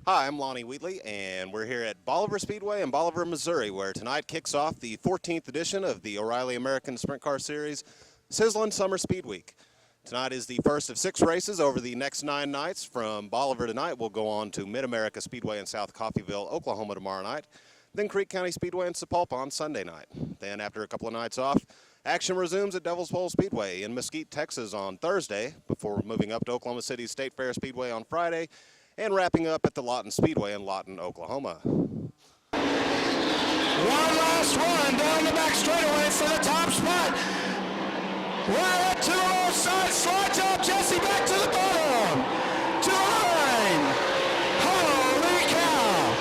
Hi, I'm Lonnie Wheatley, and we're here at Bolivar Speedway in Bolivar, Missouri, where tonight kicks off the 14th edition of the O'Reilly American Sprint Car Series Sizzlin' Summer Speed Week. Tonight is the first of 6 races over the next 9 nights. From Bolivar tonight, we'll go on to Mid-America Speedway in South Coffeyville, Oklahoma tomorrow night, then Creek County Speedway in Sapulpa on Sunday night. Then, after a couple of nights off, action resumes at Devil's Bowl Speedway in Mesquite, Texas on Thursday, before moving up to Oklahoma City State Fair Speedway on Friday, and wrapping up at the Lawton Speedway in Lawton, Oklahoma. One last one down the back straightaway for the top spot. Right up to the low side, slides up Jesse back to the bottom. To the line. Holy cow.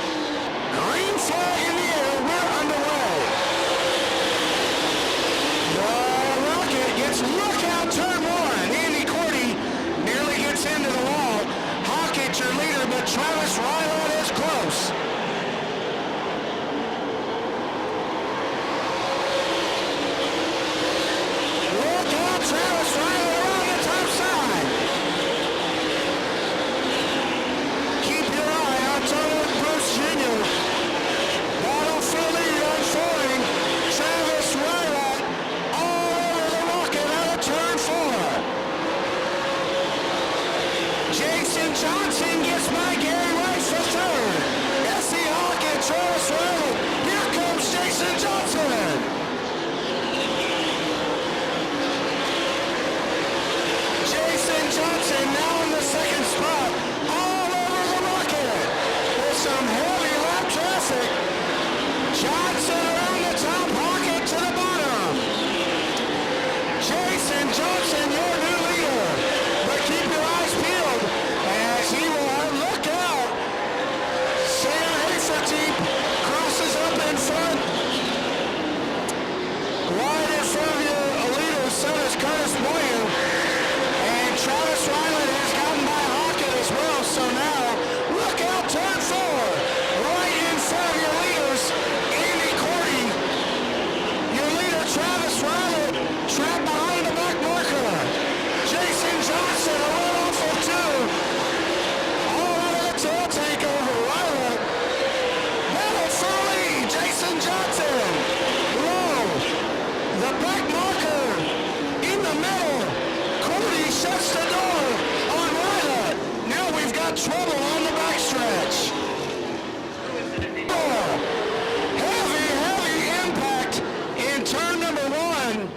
Green flag in the air, we're underway. The Rocket gets lookout turn 1. Andy Cordy nearly gets into the wall. Hockett your leader, but Travis Rylott is close. Look out, Travis Rylott around the top side. Keep your eye on Tony Bruce Jr. Battle for lead unfolding. Travis Rylott all over the Rocket out of turn 4. Jason Johnson gets by Gary Rice for third. S.E. Hockett, Travis Rylott. Here comes Jason Johnson. Jason Johnson now in the second spot. All over the Rocket with some heavy lap traffic. Johnson around the top, Hockett to the bottom. Jason Johnson, your new leader. But keep your eyes peeled as he will look out. Sam Haferty crosses up in front. Right in front of you, Alito, so does Curtis Boyer. And Travis Rylott has gotten by Hockett as well. So now, look out, turn 4. Right in front of your leaders, Andy Cordy. Your leader, Travis Rylott, trapped behind the back marker. Jason Johnson, a run off of 2. All out of the tail takeover, Rylott. Battle for lead, Jason Johnson. Low, the back marker in the middle. Cordy shuts the door on Rylott. Now we've got trouble on the backstretch. Heavy impact in turn number 1.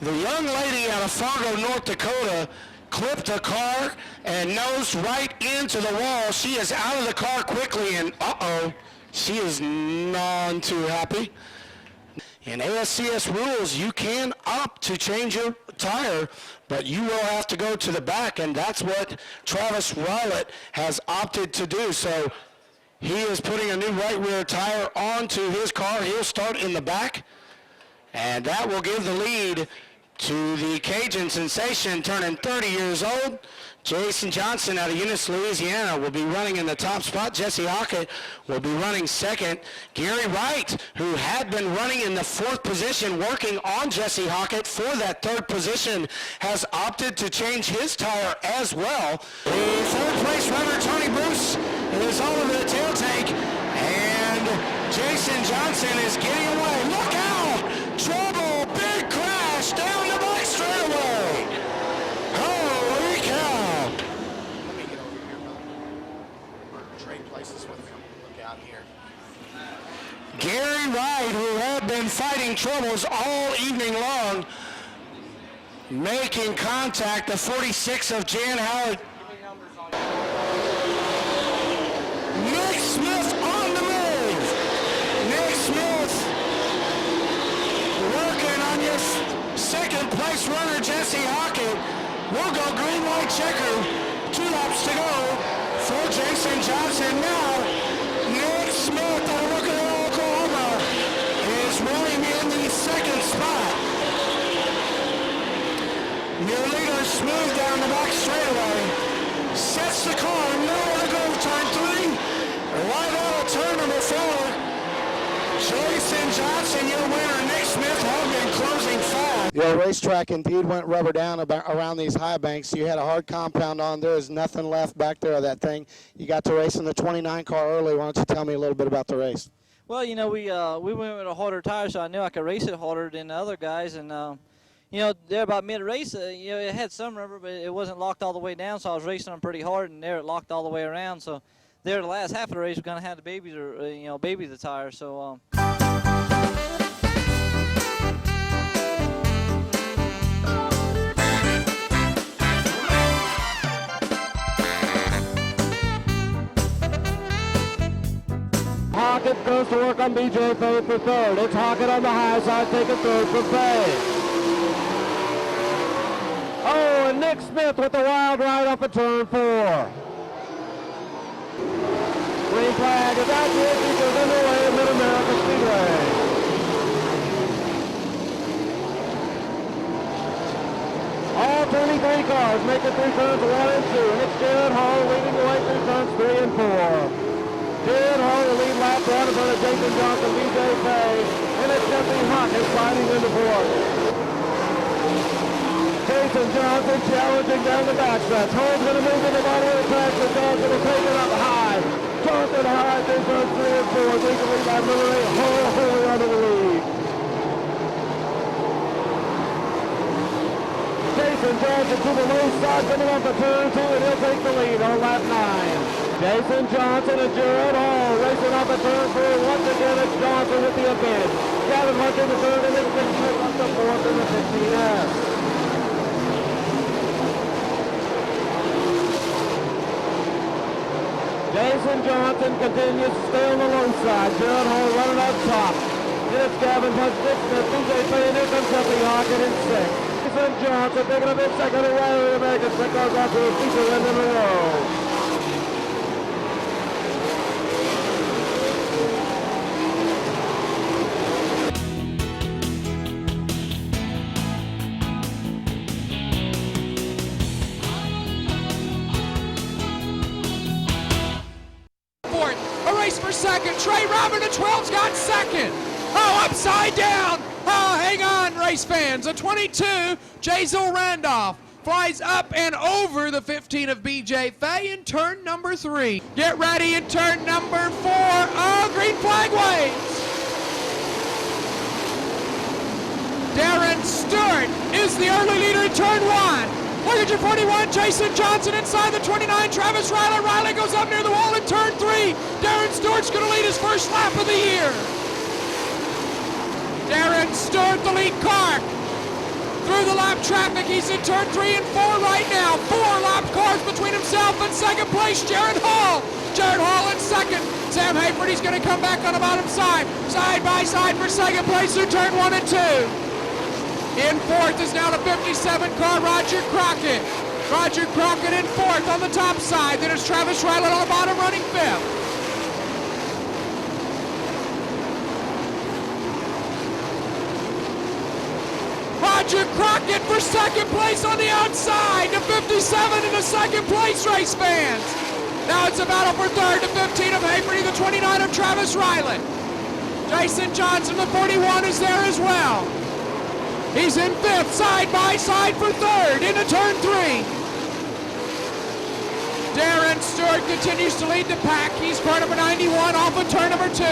The young lady out of Fargo, North Dakota, clipped a car and nosed right into the wall. She is out of the car quickly, and she is none too happy. In ASCS rules, you can opt to change your tire, but you will have to go to the back, and that's what Travis Rylott has opted to do. So he is putting a new right rear tire onto his car. He'll start in the back, and that will give the lead to the Cajun sensation, turning 30 years old. Jason Johnson out of Eunice, Louisiana, will be running in the top spot. Jesse Hockett will be running second. Gary Wright, who had been running in the 4th position, working on Jesse Hockett for that 3rd position, has opted to change his tire as well. The 3rd place runner, Tony Bruce, is all over the tail tank, and Jason Johnson is getting away. Look out! Trouble! Big crash down the back straightaway. Holy cow! Let me get over here, brother. We're trade places with him. Look out here. Gary Wright, who had been fighting troubles all evening long, making contact. The 46 of Jan Howard. Nick Smith on the move. Nick Smith working on your second place runner, Jesse Hockett. We'll go green, white, checker. 2 laps to go for Jason Johnson. Now, Nick Smith, out of Oklahoma, is running in the 2nd spot. Your leader smooth down the back straightaway. Sets the car, nowhere to go, turn 3. Right out of turn number 4. Jason Johnson, your winner. Nick Smith, Hogan closing 5. The racetrack indeed went rubber down around these high banks. You had a hard compound on. There is nothing left back there of that thing. You got to race in the 29 car early. Why don't you tell me a little bit about the race? Well, you know, we went with a harder tire, so I knew I could race it harder than the other guys. And, you know, there about mid-race, you know, it had some rubber, but it wasn't locked all the way down, so I was racing them pretty hard, and there it locked all the way around. So there, the last half of the race, we're going to have to baby the tire. So, Hockett goes to work on BJ Fay for third. It's Hockett on the high side, taking third for Fay. Oh, and Nick Smith with the wild ride off of turn 4. Green flag is out here, features underway at Mid-America Speedway. All 23 cars making through turns 1 and 2, and it's Jared Hall leading the way through turns 3 and 4. Jared Hall will lead lap 1 in front of Jason Johnson, BJ Fay, and it's Jesse Hockett sliding into 4th. Jason Johnson challenging down the backstretch. Hall's going to move in the bottom of the track, but Johnson will take it up high. Johnson high through turns 3 and 4. Legally by number 8, Hall wholly under the lead. Jason Johnson to the low side, coming off the turn 2, and he'll take the lead on lap 9. Jason Johnson and Jared Hall racing off the turn 4. Once again, it's Johnson with the advantage. Gavin Hunter the third, and it's Nick Smith up the 4th in the 15S. Jason Johnson continues to stay on the low side. Jared Hall running up top. Then it's Gavin Hunter, Nick Smith, BJ Fay, and here comes Jesse Hockett in 6th. Jason Johnson picking up his second O'Reilly American Sprint Car Grand Prix feature win in a row. For second. Trey Robin, the 12's got second. Oh, upside down. Oh, hang on, race fans. A 22, Jazel Randolph flies up and over the 15 of BJ Fay in turn number 3. Get ready in turn number 4. Oh, green flag waves. Darren Stewart is the early leader in turn 1. Look at your 41, Jason Johnson inside the 29, Travis Riley. Riley goes up near the wall in turn 3. Darren Stewart's going to lead his first lap of the year. Darren Stewart, the lead car. Through the lap traffic, he's in turn 3 and 4 right now. 4 lap cars between himself and second place, Jared Hall. Jared Hall in second. Sam Hayford, he's going to come back on the bottom side. Side by side for second place through turn 1 and 2. In 4th is now the 57 car, Roger Crockett. Roger Crockett in 4th on the top side. Then it's Travis Riley on the bottom running 5th. Roger Crockett for second place on the outside. The 57 in the second place, race fans. Now it's a battle for third. The 15 of Hayford, the 29 of Travis Riley. Jason Johnson, the 41, is there as well. He's in 5th, side by side for third into turn 3. Darren Stewart continues to lead the pack. He's car number 91 off of turn number 2.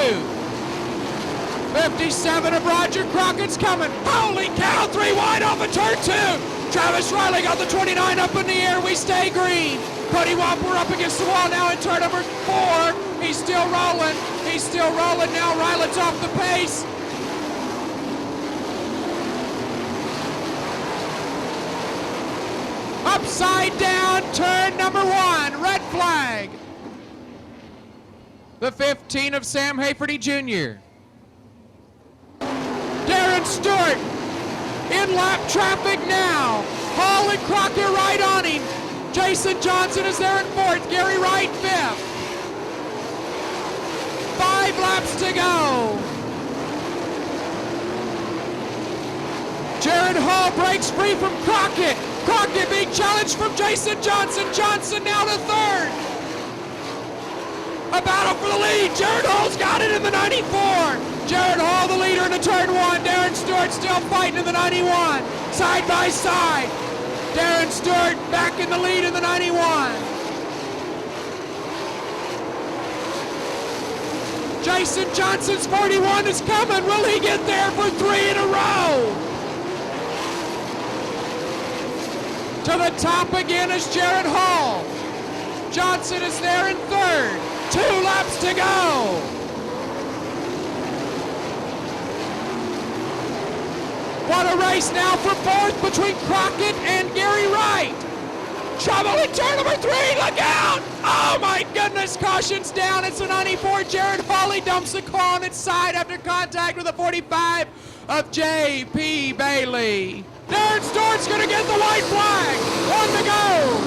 57 of Roger Crockett's coming. Holy cow, 3 wide off of turn 2. Travis Riley got the 29 up in the air. We stay green. Cody Whopper up against the wall now in turn number 4. He's still rolling. He's still rolling now. Riley's off the pace. Upside down, turn number 1, red flag. The 15 of Sam Hayford Jr. Darren Stewart in lap traffic now. Hall and Crockett right on him. Jason Johnson is there in 4th, Gary Wright 5th. 5 laps to go. Jared Hall breaks free from Crockett. Crockett being challenged from Jason Johnson. Johnson now to 3rd. A battle for the lead. Jared Hall's got it in the 94. Jared Hall, the leader into turn one. Darren Stewart still fighting in the 91. Side by side. Darren Stewart back in the lead in the 91. Jason Johnson's 41 is coming. Will he get there for 3 in a row? To the top again is Jared Hall. Johnson is there in third. 2 laps to go. What a race now for fourth between Crockett and Gary Wright. Trouble in turn number 3, look out! Oh my goodness, caution's down. It's a 94, Jared Hawley dumps the car on its side after contact with a 45 of J.P. Bailey. Darren Stewart's gonna get the white flag. 1 to go.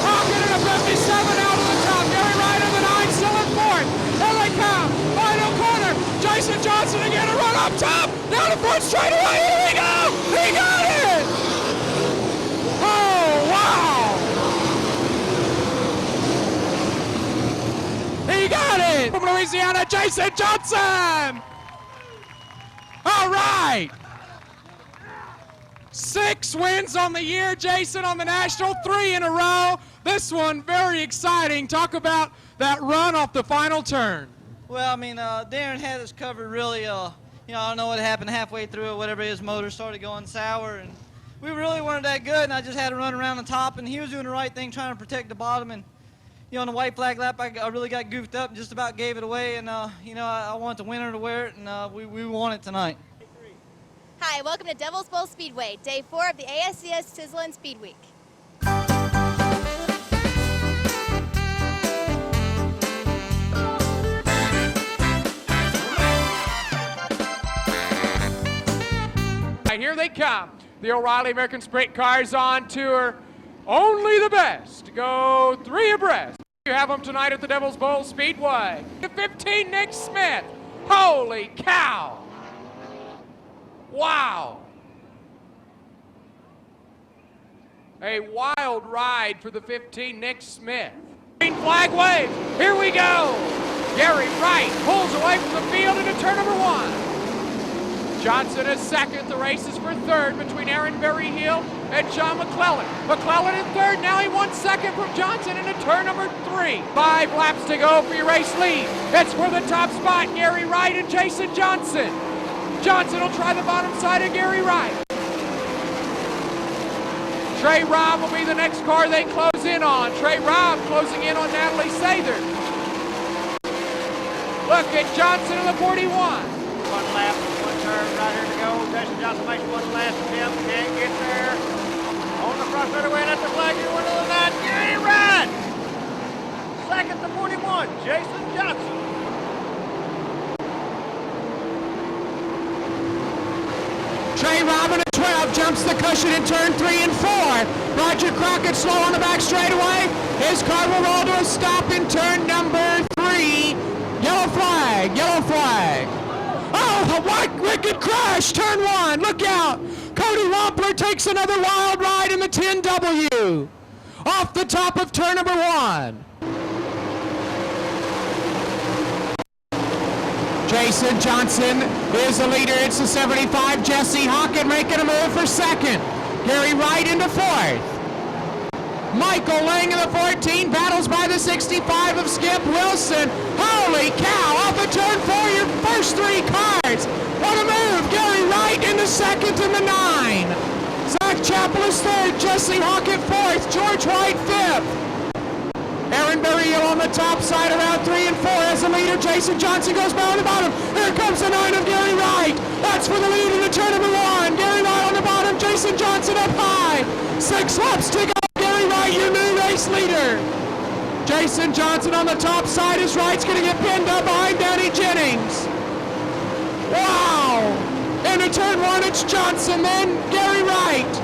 Crockett in a 57 out of the top. Gary Wright on the 9, still in fourth. Here they come, final corner. Jason Johnson again, a run up top. Down the front straightaway, here we go! He got it! Oh, wow! He got it! From Louisiana, Jason Johnson! All right! 6 wins on the year, Jason, on the National, 3 in a row. This one, very exciting. Talk about that run off the final turn. Well, I mean, Darren had us covered really, I don't know what happened halfway through it, whatever, his motor started going sour, and we really weren't that good, and I just had to run around the top, and he was doing the right thing, trying to protect the bottom, and, on the white flag lap, I really got goofed up and just about gave it away, and, I wanted the winner to wear it, and we won it tonight. Hi, welcome to Devil's Bowl Speedway, day 4 of the ASCS Sizzlin' Speed Week. Here they come. The O'Reilly American Sprint Cars on tour. Only the best go 3 abreast. You have them tonight at the Devil's Bowl Speedway. The 15, Nick Smith. Holy cow. Wow. A wild ride for the 15, Nick Smith. Green flag wave. Here we go. Gary Wright pulls away from the field into turn number 1. Johnson is second. The race is for third between Aaron Berryhill and John McClellan. McClellan in third. Now he won second from Johnson into turn number 3. 5 laps to go for your race lead. It's for the top spot, Gary Wright and Jason Johnson. Johnson will try the bottom side of Gary Wright. Trey Robb will be the next car they close in on. Trey Robb closing in on Natalie Sather. Look at Johnson in the 41. 1 lap, 1 turn, right here to go. Jason Johnson makes one last attempt, can't get there. On the front straightaway, and that's the flag, you're winner of the night, Gary Wright. Second to 41, Jason Johnson. Trey Robin at 12 jumps the cushion in turn 3 and 4. Roger Crockett slow on the back straightaway. His car will roll to a stop in turn number 3. Yellow flag, yellow flag. Oh, a wicked crash, turn 1, look out. Cody Wampler takes another wild ride in the 10W. Off the top of turn number 1. Jason Johnson is the leader. It's the 75. Jesse Hockett making a move for second. Gary Wright into fourth. Michael Lang in the 14 battles by the 65 of Skip Wilson. Holy cow, off of turn 4, your first 3 cars. What a move. Gary Wright into second in the 9. Zach Chappell is third. Jesse Hockett fourth. George White fifth. Aaron Berryhill on the top side around 3 and 4 as the leader. Jason Johnson goes by on the bottom. Here comes the 9 of Gary Wright. That's for the lead in the turn number 1. Gary Wright on the bottom. Jason Johnson up high. 6 laps to go. Gary Wright, your new race leader. Jason Johnson on the top side. His Wright's going to get pinned up behind Danny Jennings. Wow. Into turn 1, it's Johnson, then Gary Wright.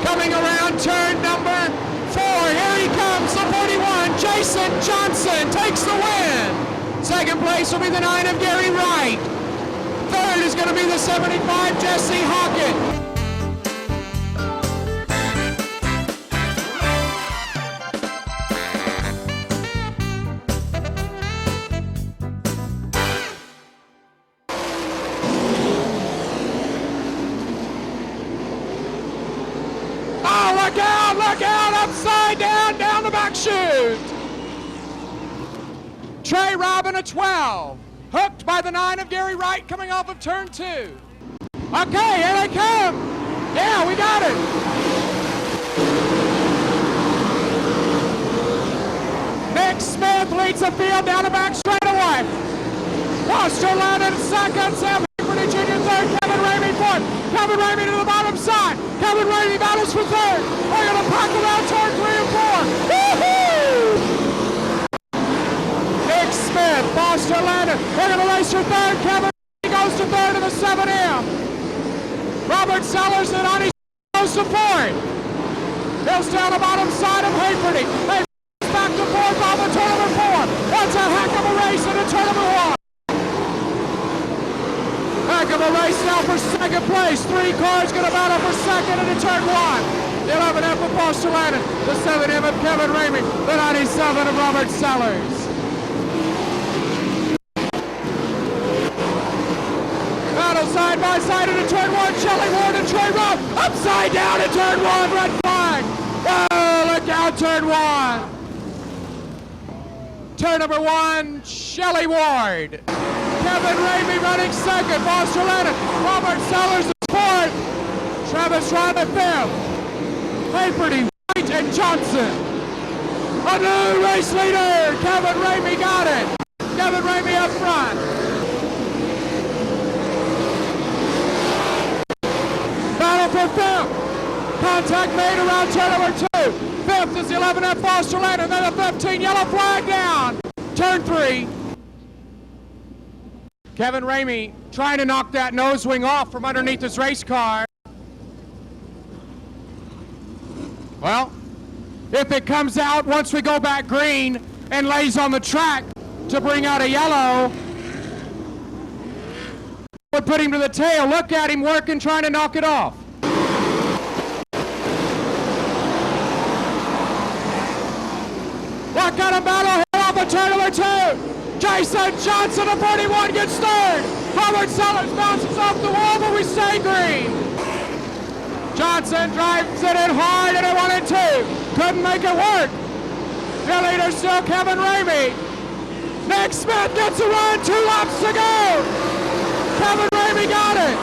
Coming around turn number 4, here he comes, the 41, Jason Johnson takes the win. Second place will be the 9 of Gary Wright. Third is going to be the 75, Jesse Hockett. shoot. Trey Robin a 12. Hooked by the 9 of Gary Wright coming off of turn 2. Okay, here they come. Yeah, we got it. Nick Smith leads the field down the back straightaway. Foster landed second. Sam Hickory Jr. third. Kevin Ramey fourth. Kevin Ramey to the bottom side. Kevin Ramey battles for third. They're going to pack around turn 3 and 4. Woo-hoo! Nick Smith, Foster landed. They're going to race for third. Kevin Ramey goes to third in the 7M. Robert Sellers and Ani goes to fourth. Hills down the bottom side of Hickory. Back to fourth on the turn number 4. That's a heck of a race into turn number 1. Heck of a race now for second place. 3 cars going to battle for second into turn 1. The 11M of Foster Landon, the 7M of Kevin Ramey, the 97 of Robert Sellers. Battle side by side into turn 1. Shelley Ward and Troy Robb upside down in turn 1. Red flag. Oh, look out, turn 1. Turn number 1, Shelley Ward. Kevin Ramey running second. Foster Landon. Robert Sellers is fourth. Travis Ryman fifth. Haverty, White, and Johnson. A new race leader. Kevin Ramey got it. Kevin Ramey up front. Battle for fifth. Contact made around turn number 2. Fifth is the 11F Foster Landon, then the 15, yellow flag down. Turn 3. Kevin Ramey trying to knock that nose wing off from underneath his race car. Well, if it comes out once we go back green and lays on the track to bring out a yellow, would put him to the tail. Look at him working, trying to knock it off. What kind of battle here off of turn number 2? Jason Johnson of 41 gets third. Robert Sellers bounces off the wall, but we stay green. Johnson drives it in hard and it 1 and 2. Couldn't make it work. The leader still Kevin Ramey. Nick Smith gets a run, 2 laps to go. Kevin Ramey got it.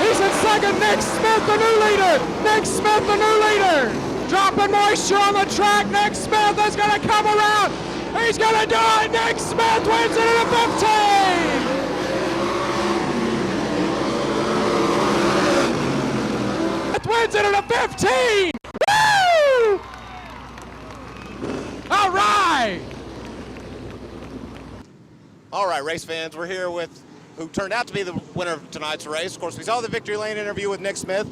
He's in second. Nick Smith, the new leader. Nick Smith, the new leader. Dropping moisture on the track. Nick Smith is going to come around. He's going to do it. Nick Smith wins it in a 15. Smith wins it in a 15. Woo! All right. All right, race fans, we're here with who turned out to be the winner of tonight's race. Of course, we saw the victory lane interview with Nick Smith.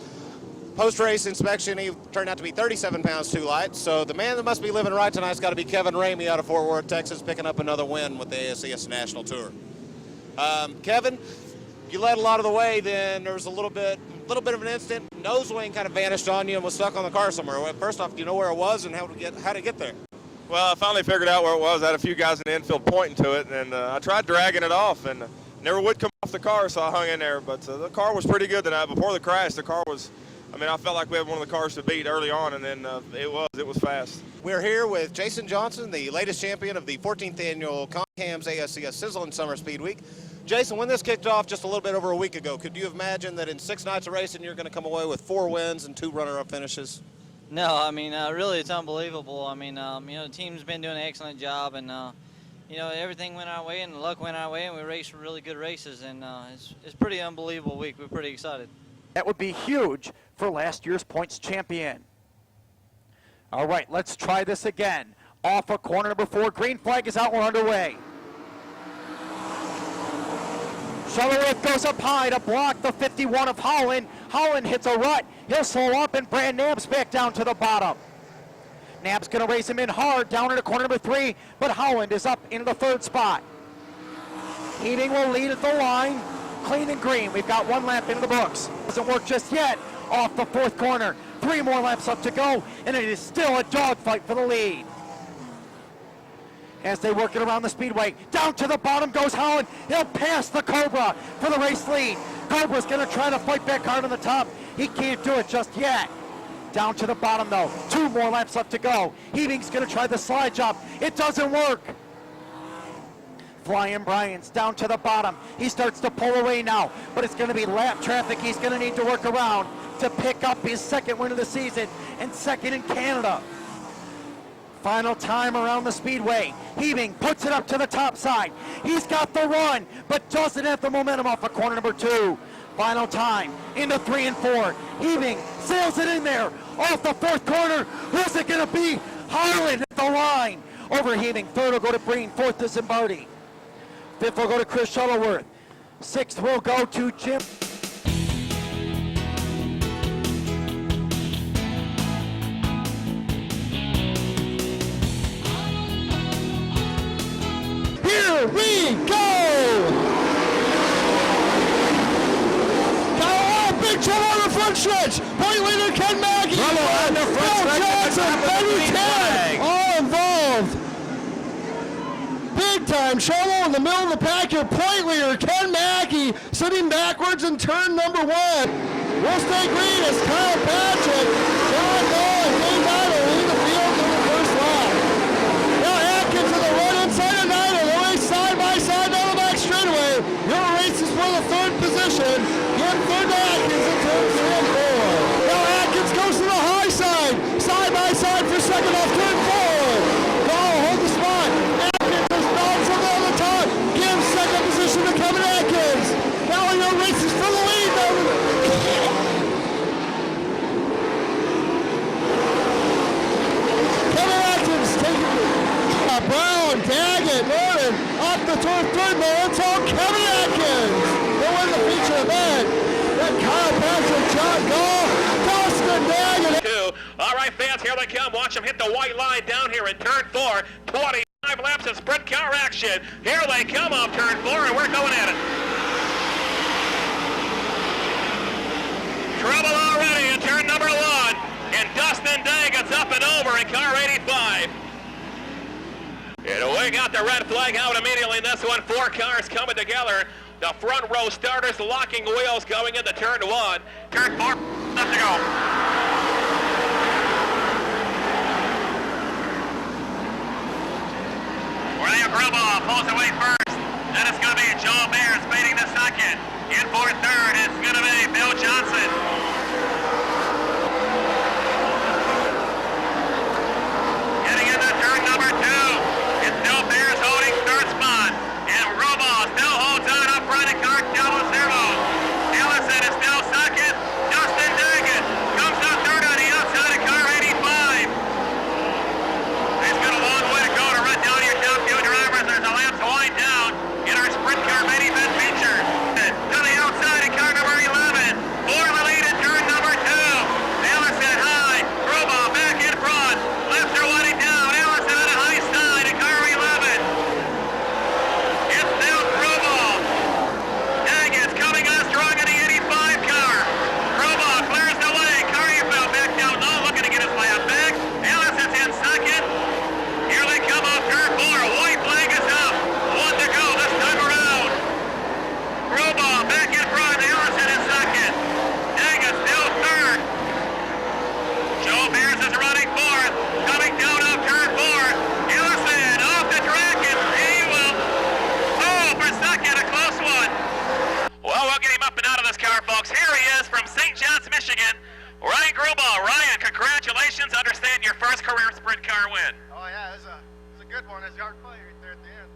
Post-race inspection, he turned out to be 37 pounds too light. So the man that must be living right tonight's got to be Kevin Ramey out of Fort Worth, Texas, picking up another win with the ASCS National Tour. Kevin, you led a lot of the way. Then there was a little bit of an instant. Nose wing kind of vanished on you and was stuck on the car somewhere. Well, first off, do you know where it was and how to get there? Well, I finally figured out where it was. I had a few guys in the infield pointing to it, and I tried dragging it off, and never would come off the car, so I hung in there. But the car was pretty good tonight. Before the crash, the car was, I felt like we had one of the cars to beat early on, and then it was fast. We're here with Jason Johnson, the latest champion of the 14th annual ComCam's ASCS Sizzling Summer Speed Week. Jason, when this kicked off just a little bit over a week ago, could you imagine that in 6 nights of racing you're going to come away with 4 wins and 2 runner-up finishes? No, really it's unbelievable. The team's been doing an excellent job, and everything went our way and the luck went our way, and we raced really good races, and it's a pretty unbelievable week. We're pretty excited. That would be huge for last year's points champion. All right, let's try this again. Off of corner number 4, green flag is out, we're underway. Shuttleworth goes up high to block the 51 of Holland. Holland hits a rut. He'll slow up, and Brand Nabbs back down to the bottom. Nabbs going to race him in hard down into corner number 3, but Holland is up into the 3rd spot. Heating will lead at the line. Clean and green. We've got 1 lap into the books. Doesn't work just yet. Off the 4th corner. 3 more laps up to go, and it is still a dogfight for the lead. As they work it around the speedway, down to the bottom goes Holland. He'll pass the Cobra for the race lead. Cobra's going to try to fight back hard on the top. He can't do it just yet. Down to the bottom though. 2 more laps left to go. Heaving's gonna try the slide job. It doesn't work. Flying Bryant's down to the bottom. He starts to pull away now, but it's gonna be lap traffic he's gonna need to work around to pick up his 2nd win of the season and 2nd in Canada. Final time around the speedway. Heaving puts it up to the top side. He's got the run, but doesn't have the momentum off of corner number 2. Final time into 3 and 4. Heaving sails it in there off the 4th corner. Who's it gonna be? Harlan at the line. Over Heaving. 3rd will go to Breen. 4th to Zimbardi. 5th will go to Chris Shuttleworth. 6th will go to Jim. Here we go! Big trouble on the front stretch. Point leader Ken Mackey. on the front Bill stretch. Johnson, Benny Ted, all involved. Big time trouble in the middle of the pack here. Point leader Ken Mackey sitting backwards in turn number 1. We'll stay green as Kyle Patrick, John Noll, and Dave Idle lead the field in the first lap. Now Atkins to the right inside of Idle. They race side by side down the back straightaway. Your race is for the 3rd position. Give 3rd to Atkins in turn 3 and 4. Now Atkins goes to the high side by side for 2nd off turn 4. Ball, hold the spot. Atkins is bounced on the other top. Gives 2nd position to Kevin Atkins. Now your race is for the lead. Kevin Atkins taking Brown, Daggett, Norton, off the turn 3rd man. It's all Kevin Atkins. They'll win the feature event. Then Kyle Patrick, John Gall, Dustin Daggett. All right, fans, here they come. Watch them hit the white line down here in turn 4. 25 laps of sprint car action. Here they come off turn 4, and we're going at it. Trouble already in turn number 1. And Dustin Daggett's up and over in car 85. And we got the red flag out immediately in this one. 4 cars coming together. The front row starters locking wheels going into turn 1. Turn 4, left to go. William Grubauer pulls away first. Then it's going to be Joe Beers fading to 2nd. In for 3rd, it's going to be Bill Johnson. Getting into turn number 2. It's still Beers holding 3rd spot. And Grubauer still holds on up front in car 0. Ellison is still 2nd. Dustin Daggett comes up 3rd on the outside of car 85. He's got a long way to go to run down your top 2 drivers. There's a lap to wind down in our sprint car main event feature. To the outside of car number 11. For the lead in turn number 2. Ellison high. Grubauer back in front. Left are winding down. Ellison on the high side in car 11. It's still Grubauer. Daggett's coming on strong in the 85 car. Grubauer clears the way. Carrier back down low, looking to get his lap back. Ellison's in 2nd. Here they come off turn 4. White flag is up. 1 to go this time around. Grubauer back in front. Ellison in 2nd. Daggett still 3rd. Joe Beers is running 4th. Coming down off turn 4. Ellison off the track, and he will for 2nd. A close one. Well, we'll get him up and out of this car, folks. Here he is from St. John's, Michigan. Ryan Grubauer. Ryan, congratulations. Understand your first career sprint car win. Oh, yeah, it's a good one. It's hard play right there at the end.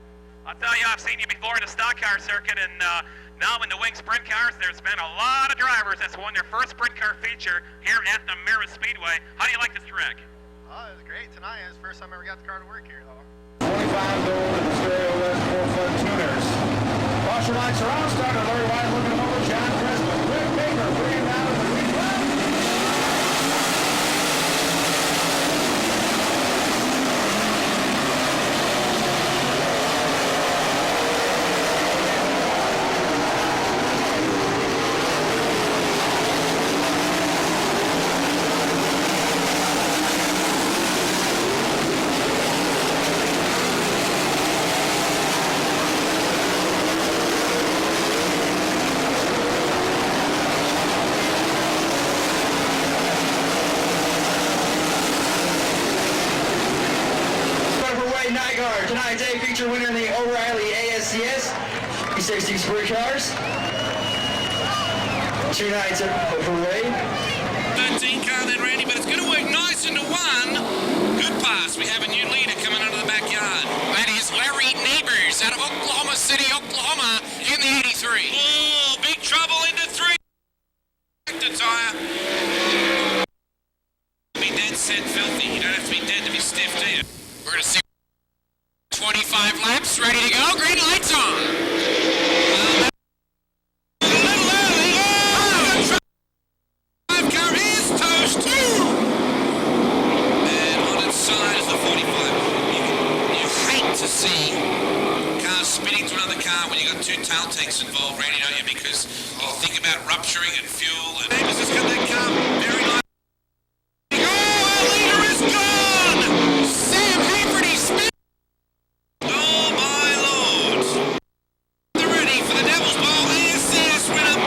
I'll tell you, I've seen you before in the stock car circuit, and now in the wing sprint cars, there's been a lot of drivers that's won their first sprint car feature here at the Merritt Speedway. How do you like this track? Oh, it was great tonight. It was the first time I ever got the car to work here, though. 25 gold in the stereo list for Ford Tuners. Caution lights are on. Starter Larry White looking over. John Cresman. Rick Baker bringing down to the green flag. feature winner in the O'Reilly ASCS E60 Sprint Cars. Tonight's parade. 13 car then, Randy, but it's going to work nice into one. Good pass. We have a new leader coming out of the backyard. That is Larry Neighbors out of Oklahoma City, Oklahoma, in the 83. Oh, big trouble into 3. The tire. Be dead set filthy. You don't have to be dead to be stiff, do you? We're going to see 25 laps, ready to go. Green lights on. Side is the 45. You hate to see cars spinning to another car when you've got 2 tail tanks involved, Randy, don't you? Because you think about rupturing and fuel. And Davis has got that car very nice. Oh, our leader is gone! Sam Haverty spin. Oh, my Lord. They're ready for the Devil's Bowl ASCS winner,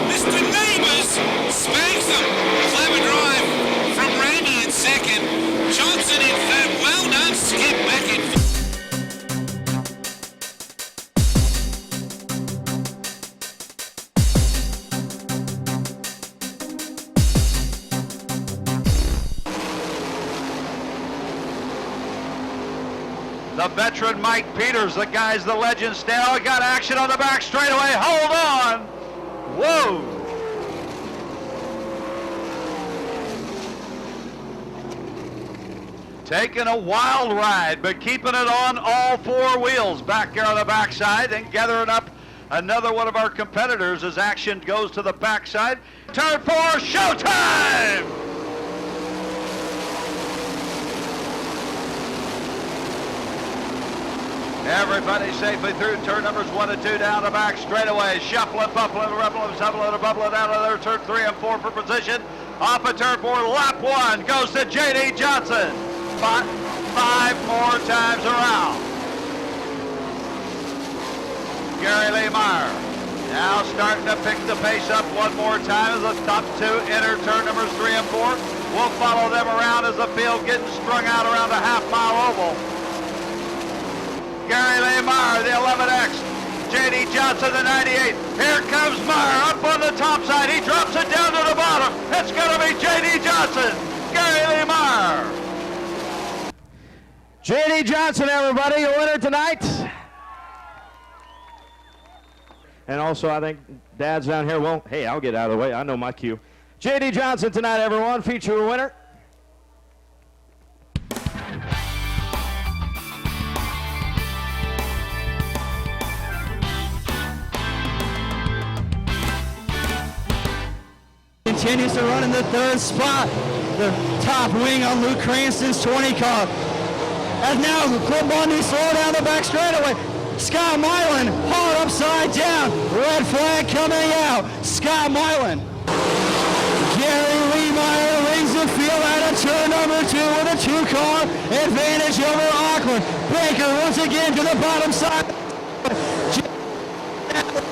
Mr. Neighbors, spanks them. Clever drive from Ramey in second. Johnson in third. Well done, Skip back in. The veteran Mike Peters, the guy's the legend still. Got action on the back straightaway. Hold on. Whoa. Taking a wild ride, but keeping it on all 4 wheels. Back there on the backside, and gathering up another one of our competitors as action goes to the backside. Turn 4, showtime! Everybody safely through turn numbers 1 and 2 down the back straightaway. Shuffling, buffling, rumbling, tumbling, bubbling out of there. Turn 3 and 4 for position. Off of turn 4, lap 1 goes to J.D. Johnson. 5 more times around. Gary Lee Meyer now starting to pick the pace up one more time as the top 2 enter turn numbers 3 and 4. We'll follow them around as the field getting strung out around the half-mile oval. Gary Lee Meyer, the 11X. J.D. Johnson, the 98. Here comes Meyer up on the top side. He drops it down to the bottom. It's going to be J.D. Johnson. Gary Lee Meyer. J.D. Johnson, everybody, your winner tonight. And also, I think Dad's down here. Well, hey, I'll get out of the way. I know my cue. J.D. Johnson tonight, everyone, feature winner. Continues to run in the 3rd spot. The top wing on Luke Cranston's 20 car. And now Clip Bundy slow down the back straightaway. Scott Milan hard upside down. Red flag coming out. Scott Milan. Gary Lee Meyer leads the field out of turn number 2 with a 2-car advantage over Auckland. Baker once again to the bottom side.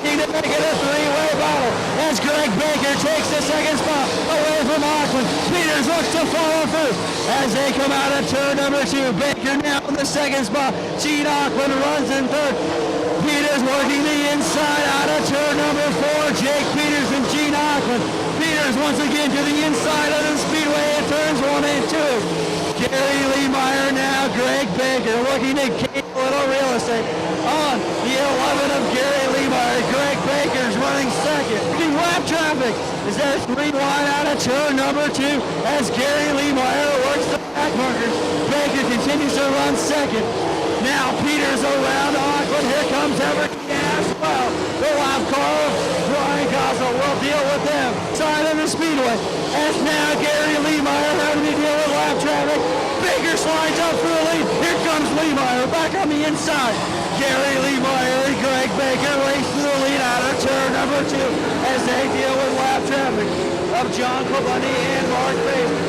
To make it a 3-way battle as Greg Baker takes the 2nd spot away from Auckland. Peters looks to follow through as they come out of turn number 2. Baker now in the 2nd spot. Gene Auckland runs in 3rd. Peters working the inside out of turn number 4. Jake Peters and Gene Auckland. Peters once again to the inside of the speedway at turns 1 and 2. Gary Lee Meyer now. Greg Baker looking to gain a little real estate on the 11 of Gary Lee Meyer. Greg Baker's running 2nd. Lap traffic is there 3 wide out of turn number 2 as Gary Lee Meyer works the back markers. Baker continues to run 2nd. Now Peters around Auckland. Here comes Everett as well. The lap car of Brian Gosel will deal with them. Side of the speedway. As now Gary Lee Meyer having to deal with lap traffic. Baker slides up for the lead. Here comes Lee Meyer back on the inside. Gary Lee Meyer and Greg Baker race to the lead out of turn number 2 as they deal with lap traffic of John Clebundy and Mark Baker.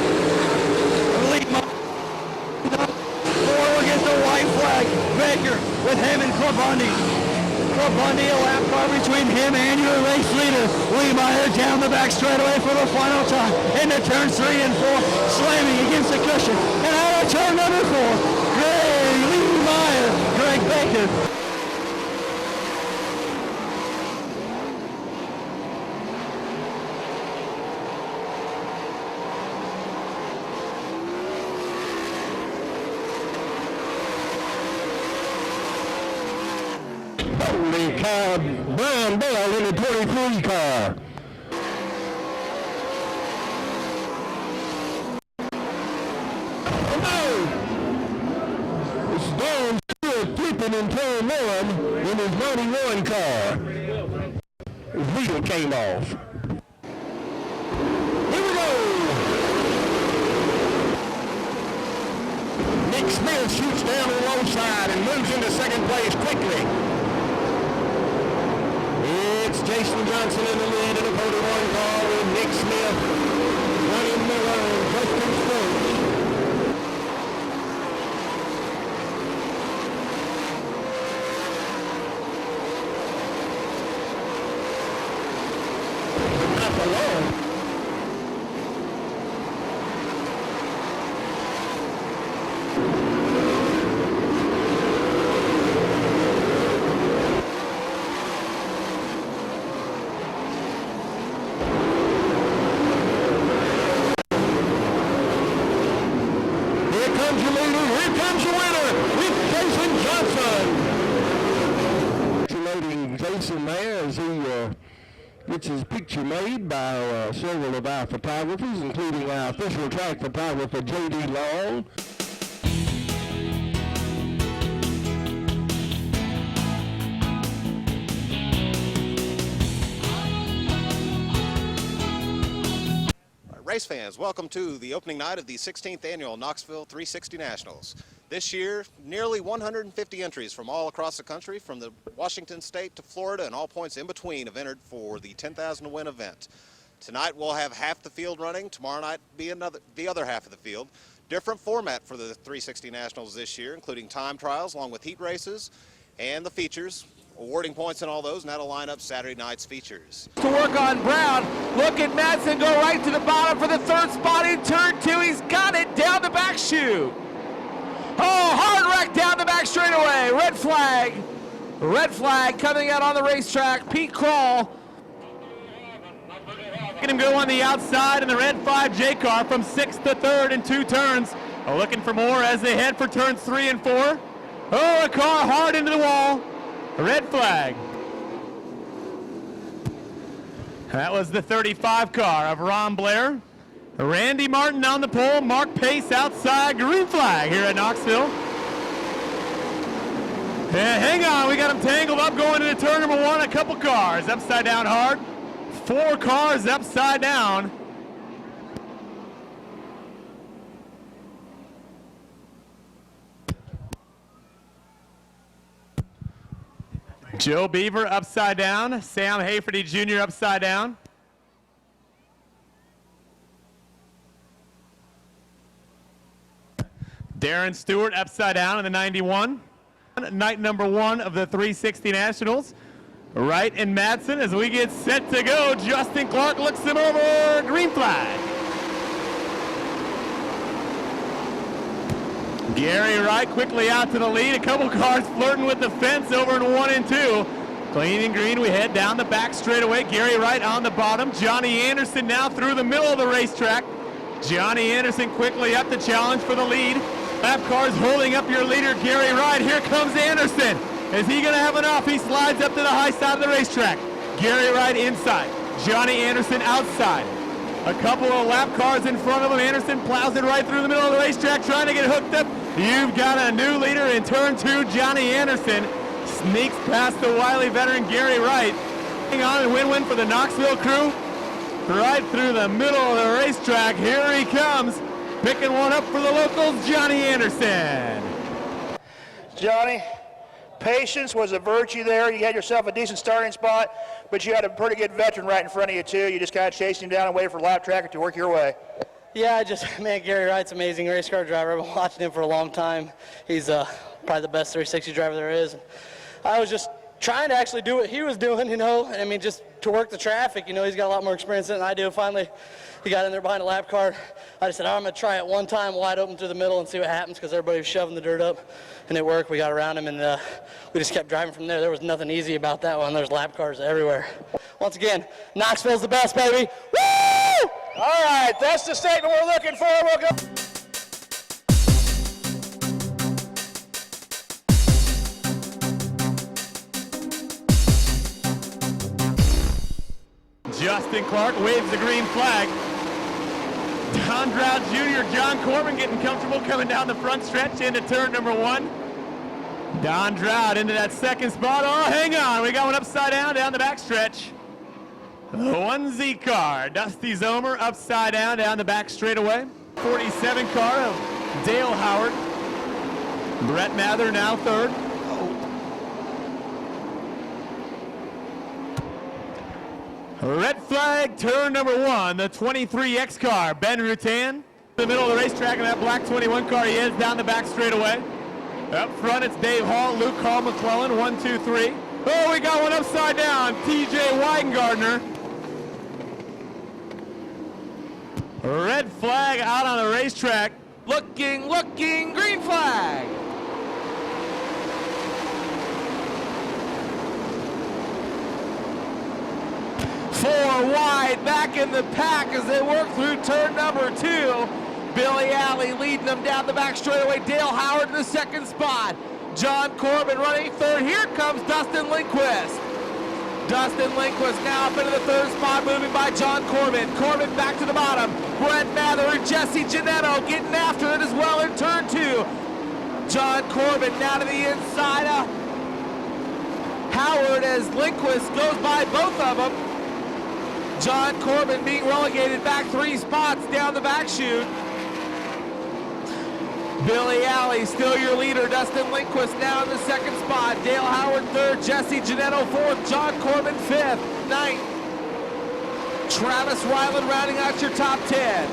Lee Meyer will get the white flag. Baker with him and Clebundy. Clebundy, a lap car between him and your race leader. Lee Meyer down the back straightaway for the final time into turns 3 and 4, slamming against the cushion. And out of turn number 4, Greg Lee Meyer fire, Greg Baker. Holy cow, Brian Bell in the 23 car. Don Stewart flipping in turn one in his 91 car. His wheel came off. Here we go. Nick Smith shoots down the low side and moves into second place quickly. It's Jason Johnson in the lead in the 41 car with Nick Smith, Ronnie Miller, and Justin Stokes. There as he gets his picture made by several of our photographers, including our official track photographer, J.D. Long. Race fans, welcome to the opening night of the 16th annual Knoxville 360 Nationals. This year, nearly 150 entries from all across the country, from the Washington State to Florida and all points in between, have entered for the 10,000 to win event. Tonight we'll have half the field running. Tomorrow night be the other half of the field. Different format for the 360 Nationals this year, including time trials along with heat races and the features, awarding points in all those, and that'll line up Saturday night's features. To work on Brown. Look at Madsen go right to the bottom for the third spot in turn two. He's got it down the back chute. Oh, hard wreck down the back straightaway. Red flag. Red flag coming out on the racetrack. Pete Kroll. Look at him go on the outside in the red 5J car from 6th to 3rd in 2 turns. Looking for more as they head for turns 3 and 4. Oh, a car hard into the wall. Red flag. That was the 35 car of Ron Blair. Randy Martin on the pole, Mark Pace outside, green flag here at Knoxville. And hang on, we got them tangled up going into turn number 1, a couple cars upside down hard. 4 cars upside down. Joe Beaver upside down, Sam Haferty Jr. upside down. Darren Stewart upside down in the 91. Night number 1 of the 360 Nationals. Wright and Madsen as we get set to go. Justin Clark looks him over, green flag. Gary Wright quickly out to the lead. A couple cars flirting with the fence over in 1 and 2. Clean and green, we head down the back straightaway. Gary Wright on the bottom. Johnny Anderson now through the middle of the racetrack. Johnny Anderson quickly up the challenge for the lead. Lap cars holding up your leader, Gary Wright. Here comes Anderson. Is he going to have enough? He slides up to the high side of the racetrack. Gary Wright inside. Johnny Anderson outside. A couple of lap cars in front of him. Anderson plows it right through the middle of the racetrack, trying to get hooked up. You've got a new leader in turn 2, Johnny Anderson. Sneaks past the wily veteran, Gary Wright. Hang on and win-win for the Knoxville crew. Right through the middle of the racetrack. Here he comes. Picking one up for the locals, Johnny Anderson. Johnny, patience was a virtue there. You had yourself a decent starting spot, but you had a pretty good veteran right in front of you, too. You just kind of chased him down and waited for a lap tracker to work your way. Yeah, man, Gary Wright's an amazing race car driver. I've been watching him for a long time. He's probably the best 360 driver there is. I was just trying to actually do what he was doing, you know. I mean, just to work the traffic, you know, he's got a lot more experience than I do. Finally, he got in there behind a lap car. I just said, I'm going to try it one time wide open through the middle and see what happens, because everybody was shoving the dirt up, and it worked. We got around him, and we just kept driving from there. There was nothing easy about that one. There's lap cars everywhere. Once again, Knoxville's the best, baby. Woo! All right, that's the statement we're looking for. We'll go. Justin Clark waves the green flag. Don Drought Jr., John Corbin getting comfortable coming down the front stretch into turn number 1. Don Drought into that second spot. Oh, hang on. We got one upside down the back stretch. The 1Z car, Dusty Zomer, upside down the back straightaway. 47 car of Dale Howard. Brett Mather now third. Red flag, turn number 1, the 23X car, Ben Rutan. In the middle of the racetrack, and that black 21 car he is down the back straightaway. Up front, it's Dave Hall, Luke Hall, McClellan, 1, 2, 3. Oh, we got one upside down, TJ Weingardner. Red flag out on the racetrack. Looking, green flag. Four wide, back in the pack as they work through turn number 2. Billy Alley leading them down the back straightaway. Dale Howard in the second spot. John Corbin running third. Here comes Dustin Lindquist. Dustin Lindquist now up into the third spot, moving by John Corbin. Corbin back to the bottom. Brett Mather and Jesse Janetto getting after it as well in turn 2. John Corbin now to the inside of Howard as Lindquist goes by both of them. John Corbin being relegated back 3 spots down the back chute. Billy Alley still your leader. Dustin Lindquist now in the second spot. Dale Howard third. Jesse Janetto fourth. John Corbin fifth. Ninth. Travis Ryland rounding out your top 10.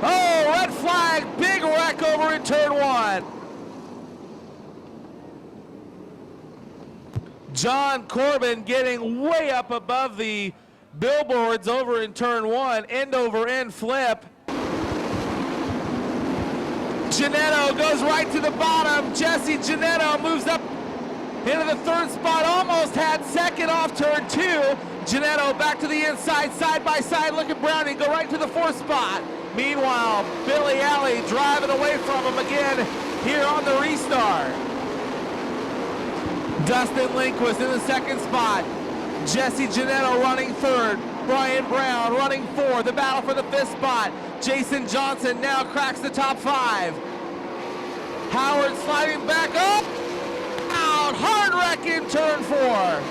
Oh, red flag. Big wreck over in turn 1. John Corbin getting way up above the billboards over in turn 1, end over end flip. Janetto goes right to the bottom. Jesse Janetto moves up into the third spot, almost had second off turn 2. Janetto back to the inside, side by side, look at Browning, go right to the 4th spot. Meanwhile, Billy Alley driving away from him again here on the restart. Dustin Lindquist in the second spot. Jesse Janetto running third. Brian Brown running fourth. The battle for the 5th spot. Jason Johnson now cracks the top 5. Howard sliding back up. Out. Hard wreck in turn 4.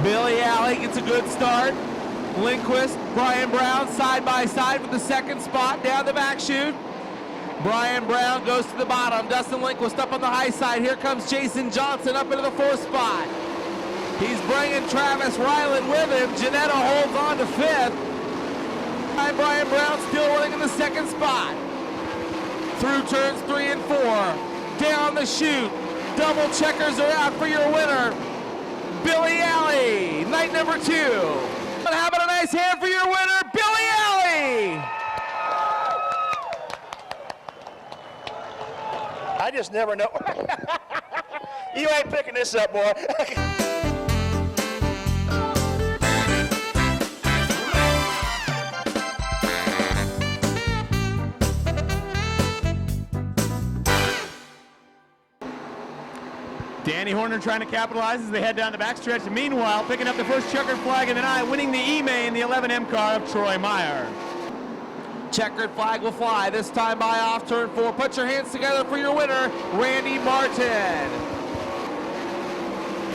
Billy Alley gets a good start. Lindquist, Brian Brown side by side for the 2nd spot down the back chute. Brian Brown goes to the bottom. Dustin Lindquist up on the high side. Here comes Jason Johnson up into the 4th spot. He's bringing Travis Ryland with him. Janetto holds on to 5th. And Brian Brown still running in the 2nd spot. Through turns 3 and 4. Down the chute. Double checkers are out for your winner. Billy Alley, night number 2. And how about a nice hand for your winner, Billy Alley? I just never know. You ain't picking this up, boy. Danny Horner trying to capitalize as they head down the backstretch. Meanwhile, picking up the first checkered flag of the night, winning the E-May in the 11M car of Troy Meyer. Checkered flag will fly, this time by off turn 4. Put your hands together for your winner, Randy Martin.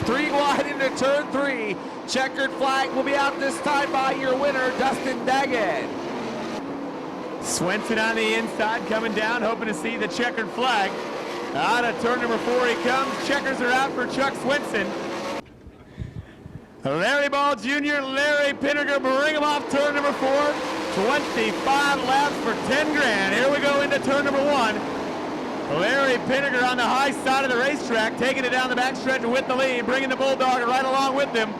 3 wide into turn 3. Checkered flag will be out this time by your winner, Dustin Daggett. Swenson on the inside coming down, hoping to see the checkered flag. Out of turn number 4 he comes. Checkers are out for Chuck Swenson. Larry Ball Jr., Larry Pinniger bring him off turn number 4. 25 laps for 10 grand. Here we go into turn number 1. Larry Pinniger on the high side of the racetrack, taking it down the backstretch with the lead, bringing the Bulldog right along with him.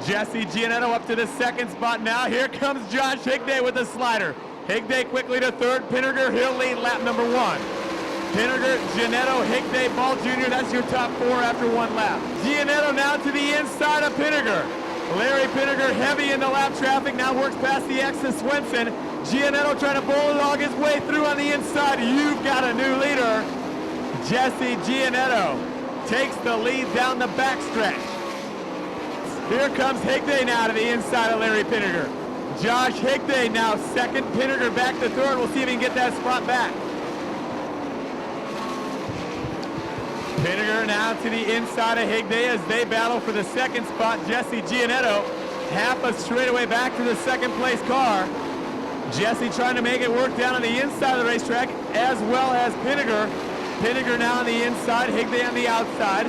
Jesse Gianetto up to the second spot now. Here comes Josh Higday with the slider. Higday quickly to third. Pinniger, he'll lead lap number 1. Pinniger, Gianetto, Higday, Ball Jr., that's your top 4 after 1 lap. Gianetto now to the inside of Pinniger. Larry Pinniger heavy in the lap traffic, now works past the X to Swenson. Gianetto trying to bulldog his way through on the inside. You've got a new leader. Jesse Gianetto takes the lead down the backstretch. Here comes Higday now to the inside of Larry Pinniger. Josh Higday now second, Pinniger back to third. We'll see if he can get that spot back. Pinniger now to the inside of Higday as they battle for the second spot. Jesse Gianetto half a straightaway back to the second place car. Jesse trying to make it work down on the inside of the racetrack as well as Pinniger. Pinniger now on the inside, Higday on the outside.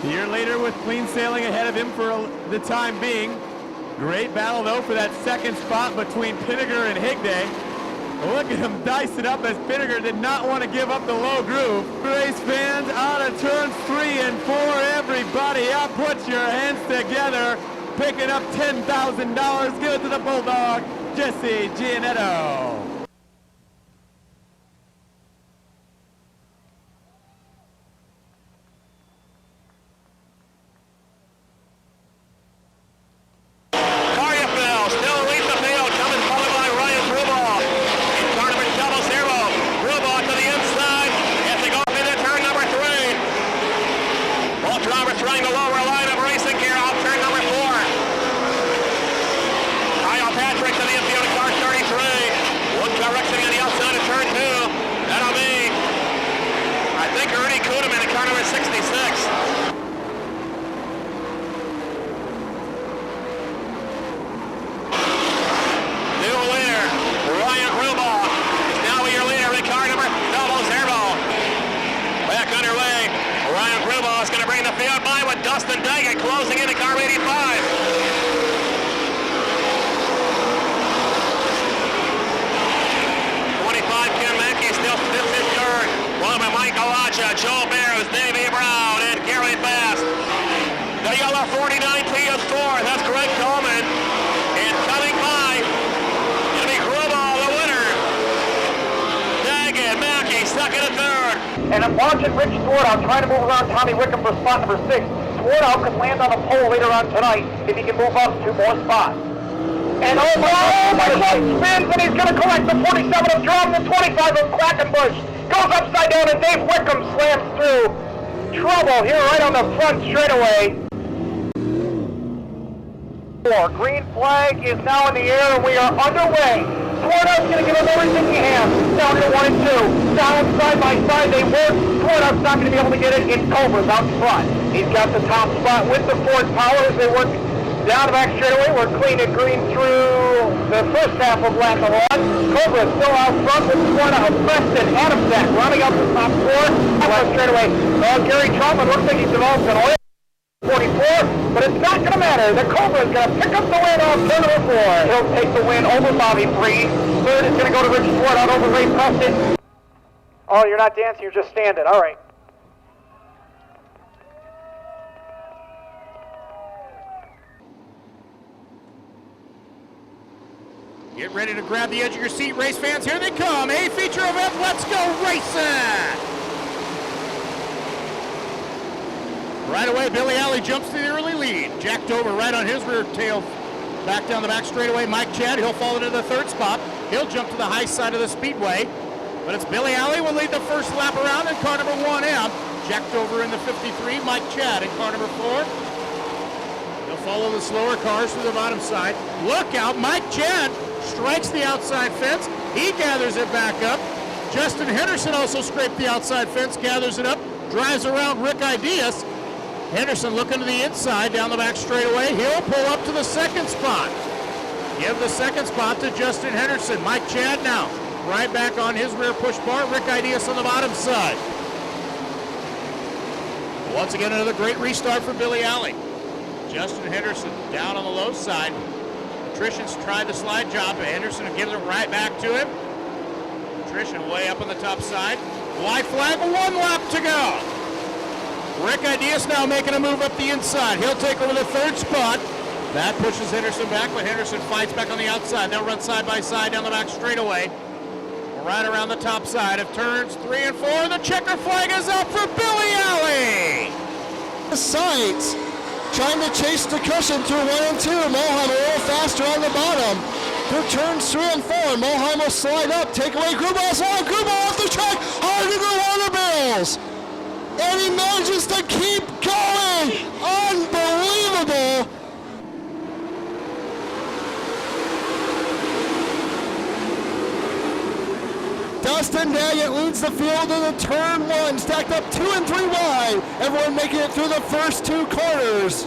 A year later with clean sailing ahead of him for the time being. Great battle though for that second spot between Pinniger and Higday. Look at him dice it up as Pinniger did not want to give up the low groove. Race fans out of turns 3 and 4. Everybody up, put your hands together. Picking up $10,000. Give it to the Bulldog, Jesse Gianetto. Closing into car 85. 25 Ken Mackey still fifth in third. Followed by Mike Alacha, Joe Barrows, Davey Brown, and Gary Fast. The yellow 49T is fourth. That's Greg Coleman. And coming by, it'll be Grubauer, the winner. Daggett, Mackey, second and third. And I'm watching Rich Stewart. I'm trying to move around Tommy Wickham for spot number 6. Wardow could land on a pole later on tonight if he can move up 2 more spots. And oh my God, spins and he's going to collect the 47 of Drum, the 25 of Quackenbush. Goes upside down and Dave Wickham slams through. Trouble here right on the front straightaway. Green flag is now in the air and we are underway. Swordup's going to give him everything he has. Down to 1 and 2. Down side by side they work. Swordup's not going to be able to get it. It's Cobra's out front. He's got the top spot with the Ford Power as they work down the back straightaway. We're clean and green through the first half of lap 1. Cobra still out front with Swartout. Preston, Adamsack running up the top 4. Left straightaway. Gary Trotman looks like he's developed an oil 44, but it's not going to matter. The Cobra is going to pick up the win off turn number 4. He'll take the win over Bobby Freed. Third is going to go to Rich Swartout over Ray Preston. Oh, you're not dancing, you're just standing. All right. Get ready to grab the edge of your seat, race fans. Here they come. A feature event. Let's go racing. Right away, Billy Alley jumps to the early lead. Jack Dover right on his rear tail. Back down the back straightaway. Mike Chad, he'll fall into the third spot. He'll jump to the high side of the speedway. But it's Billy Alley will lead the first lap around in car number 1M. Jack Dover in the 53. Mike Chad in car number 4. He'll follow the slower cars to the bottom side. Look out, Mike Chad strikes the outside fence. He gathers it back up. Justin Henderson also scraped the outside fence, gathers it up, drives around Rick Ideas. Henderson looking to the inside down the back straightaway. He'll pull up to the second spot. Give the second spot to Justin Henderson. Mike Chad now right back on his rear push bar. Rick Ideas on the bottom side. Once again, another great restart for Billy Alley. Justin Henderson down on the low side. Patrician's tried the slide job, but Anderson gives it right back to him. Patrician way up on the top side. White flag, 1 lap to go. Rick Ideas now making a move up the inside. He'll take over the 3rd spot. That pushes Henderson back, but Henderson fights back on the outside. They'll run side by side down the back straightaway. Right around the top side of turns 3 and 4. And the checker flag is up for Billy Alley. The sights, trying to chase the cushion through 1 and 2. Moheim a little faster on the bottom. Through turns 3 and 4. Moheim will slide up, take away Grubau's on. Grubau off the track, hard to the water barrels. And he manages to keep going. Unbelievable. Dustin Daggett leads the field in the turn 1, stacked up 2 and 3 wide. Everyone making it through the first 2 quarters.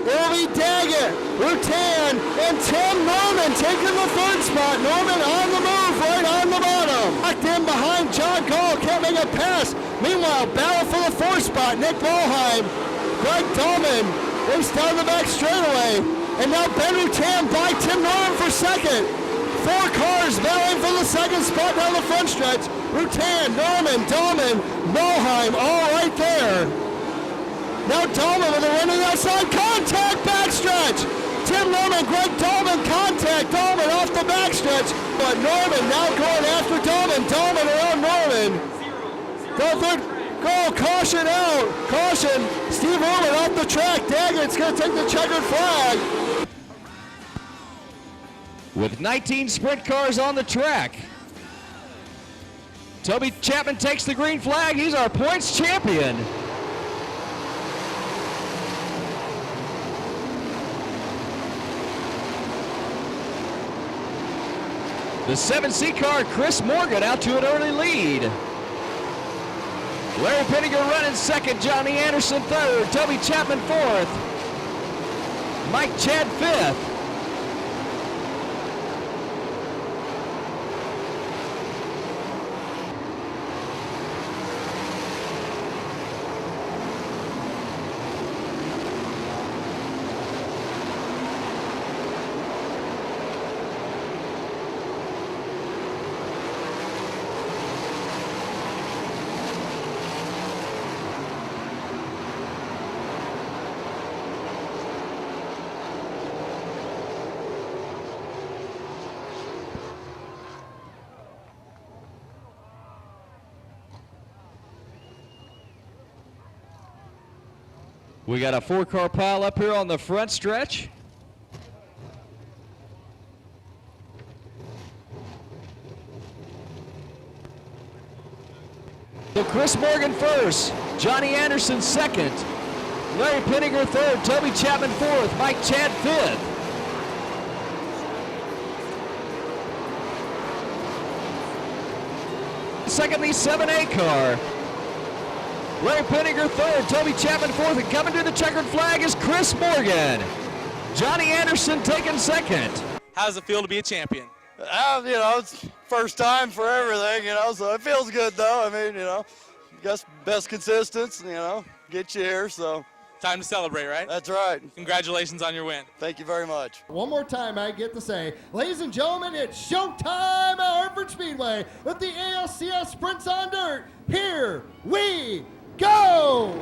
It'll be Daggett, Rutan, and Tim Norman taking the 3rd spot. Norman on the move, right on the bottom. Locked in behind John Gall, can't make a pass. Meanwhile, battle for the 4th spot. Nick Moheim, Greg Dahlman, race down the back straightaway. And now Ben Rutan by Tim Norman for 2nd. 4 cars battling for the 2nd spot down the front stretch. Rutan, Norman, Dahlman, Moheim, all right there. Now Dahlman with a run on the outside, contact backstretch. Tim Norman, Greg Dahlman, contact, Dahlman off the backstretch. But Norman now going after Dahlman, Dahlman around Norman. Go, caution out, caution. Steve Norman off the track, Daggett's gonna take the checkered flag. With 19 sprint cars on the track, Toby Chapman takes the green flag. He's our points champion. The 7C car, Chris Morgan, out to an early lead. Larry Pinniger running 2nd, Johnny Anderson 3rd, Toby Chapman 4th, Mike Chad 5th. We got a 4-car pile up here on the front stretch. So Chris Morgan 1st, Johnny Anderson 2nd, Larry Pinniger 3rd, Toby Chapman 4th, Mike Chad 5th. Second, the 7A car. Larry Pinniger 3rd, Toby Chapman 4th, and coming to the checkered flag is Chris Morgan. Johnny Anderson taking 2nd. How does it feel to be a champion? It's first time for everything, so it feels good though. I mean, guess best consistence, get you here, so. Time to celebrate, right? That's right. Congratulations on your win. Thank you very much. One more time I get to say, ladies and gentlemen, it's showtime at Hartford Speedway with the ASCS Sprints on Dirt. Here we go!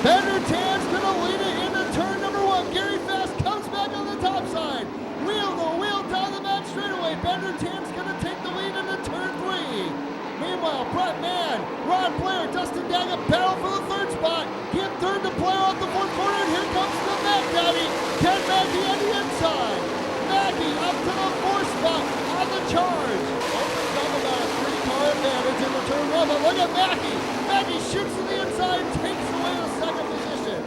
Ben Rutan's gonna lead it into turn number 1. Gary Fast comes back on the top side. Wheel to wheel down the back straightaway. Ben Rutan's gonna take the lead into turn 3. Meanwhile, Brett Mann, Ron Blair, Dustin Daggett battle for the 3rd spot. Get 3rd to Blair off the 4th corner, and here comes the Mac Daddy. Ken Mackey on the inside. Mackey up to the 4th spot on the charge. Opens up about a 3-car advantage in the turn 1, but look at Mackey. Mackey shoots to the inside, takes away the 2nd position.